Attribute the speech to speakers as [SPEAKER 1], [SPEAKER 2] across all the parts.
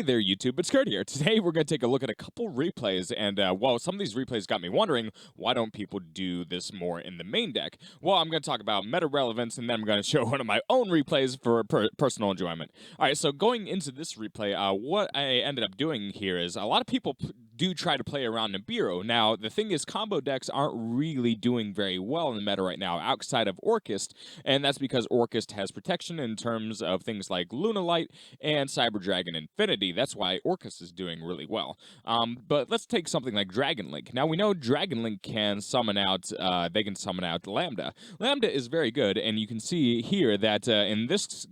[SPEAKER 1] there, YouTube. It's Kurt here. Today, we're going to take a look at a couple replays, and, well, some of these replays got me wondering, why don't people do this more in the main deck? Well, I'm going to talk about meta relevance, and then I'm going to show one of my own replays for personal enjoyment. All right, so going into this replay, what I ended up doing here is a lot of people do try to play around Nibiru. Now, the thing is, combo decks aren't really doing very well in the meta right now outside of Orchist, and that's because Orchist has protection in terms of things like Lunalight and Cyber Dragon Infinity. That's why Orcus is doing really well. But let's take something like Dragon Link. Now we know Dragon Link can summon out. They can summon out Lambda. Lambda is very good, and you can see here that in this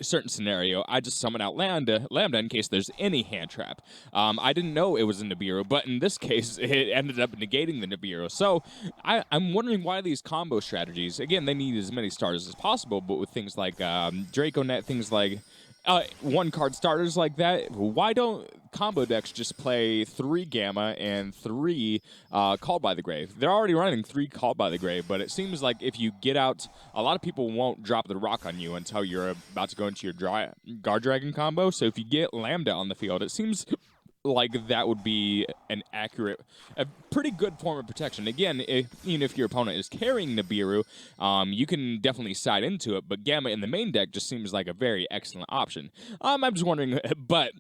[SPEAKER 1] certain scenario, I just summon out Lambda in case there's any hand trap. I didn't know it was a Nibiru, but in this case, it ended up negating the Nibiru. So I'm wondering why these combo strategies. Again, they need as many starters as possible, but with things like Draconet, things like one-card starters like that, why don't combo decks just play 3 Gamma and 3 Called by the Grave? They're already running 3 Called by the Grave, but it seems like if you get out, a lot of people won't drop the rock on you until you're about to go into your Guard Dragon combo. So if you get Lambda on the field, it seems like that would be a pretty good form of protection. Again, even if your opponent is carrying Nibiru, you can definitely side into it, but Gamma in the main deck just seems like a very excellent option. I'm just wondering, but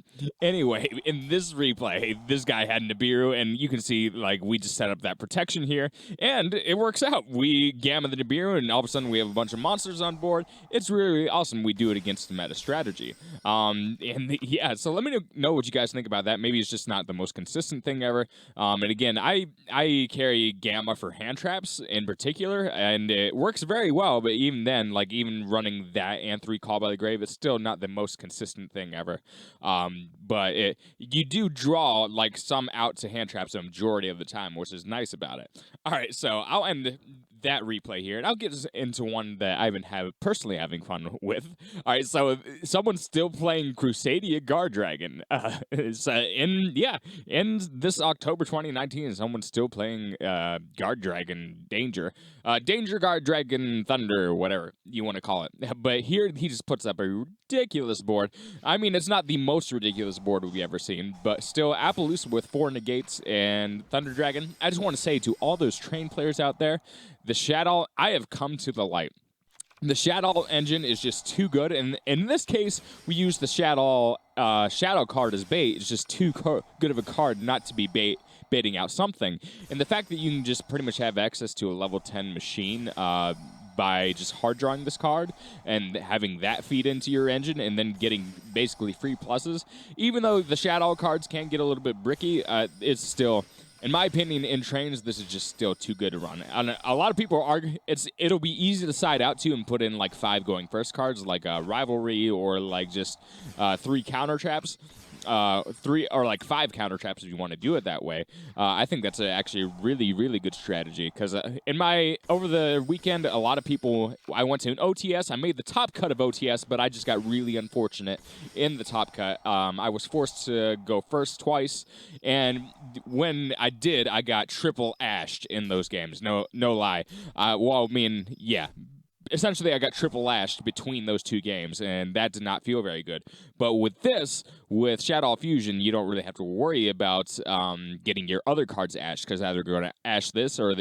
[SPEAKER 1] anyway, in this replay, this guy had Nibiru, and you can see, like, we just set up that protection here, and it works out. We Gamma the Nibiru, and all of a sudden we have a bunch of monsters on board. It's really awesome. We do it against the meta strategy. Yeah, so let me know what you guys think about that. Maybe it's just not the most consistent thing ever. And again, I carry Gamma for hand traps in particular, and it works very well, but even then, like, even running that and 3 Call by the Grave, it's still not the most consistent thing ever. But you do draw, like, some out to hand traps a majority of the time, which is nice about it. All right, so I'll end that replay here, and I'll get into one that I've been personally having fun with. All right, so someone's still playing Crusadia Guard Dragon. In this October 2019, someone's still playing Guard Dragon Danger. Danger Guard Dragon Thunder, whatever you want to call it. But here he just puts up a ridiculous board. I mean, it's not the most ridiculous board we've ever seen, but still Appaloosa with 4 negates and Thunder Dragon. I just want to say to all those train players out there, the Shadow, I have come to the light. The Shadow engine is just too good, and in this case, we use the Shadow card as bait. It's just too good of a card not to be baiting out something. And the fact that you can just pretty much have access to a level 10 machine by just hard drawing this card and having that feed into your engine and then getting basically free pluses, even though the Shadow cards can get a little bit bricky, it's still, in my opinion, in trains, this is just still too good to run. And a lot of people argue it'll be easy to side out to and put in like 5 going first cards, like Rivalry, or like just 3 counter traps. 3 or like 5 counter traps if you want to do it that way. I think that's actually a really, really good strategy, because over the weekend, a lot of people, I went to an OTS. I made the top cut of OTS, but I just got really unfortunate in the top cut. I was forced to go first twice, and when I did, I got triple ashed in those games. No lie. Well, I mean, yeah. Essentially, I got triple lashed between those 2 games, and that did not feel very good. But with Shadow Fusion, you don't really have to worry about getting your other cards ashed, because either going to ash this or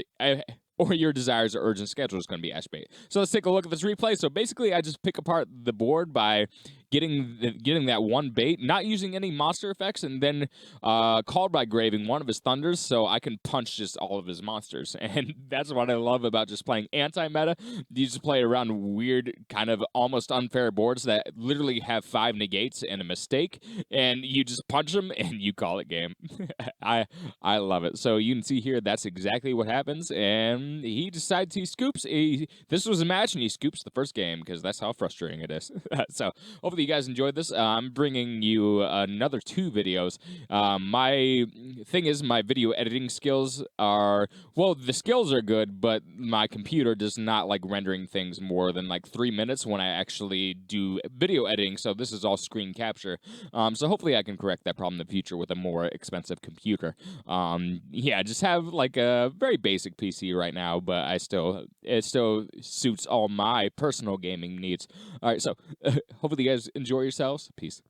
[SPEAKER 1] your Desires or Urgent Schedule is going to be ash bait. So let's take a look at this replay. So basically, I just pick apart the board by getting that 1 bait, not using any monster effects, and then Called by Graving one of his Thunders, so I can punch just all of his monsters. And that's what I love about just playing anti-meta. You just play around weird, kind of almost unfair boards that literally have 5 negates and a mistake, and you just punch them and you call it game. I love it. So you can see here, that's exactly what happens, and he decides he scoops. This was a match, and he scoops the first game, because that's how frustrating it is. So hopefully you guys enjoyed this. I'm bringing you another 2 videos. My thing is, my video editing skills are, well, the skills are good, but my computer does not like rendering things more than like 3 minutes when I actually do video editing, so this is all screen capture. So hopefully I can correct that problem in the future with a more expensive computer. Yeah, just have like a very basic PC right now, but it still suits all my personal gaming needs. All right, so hopefully you guys enjoy yourselves. Peace.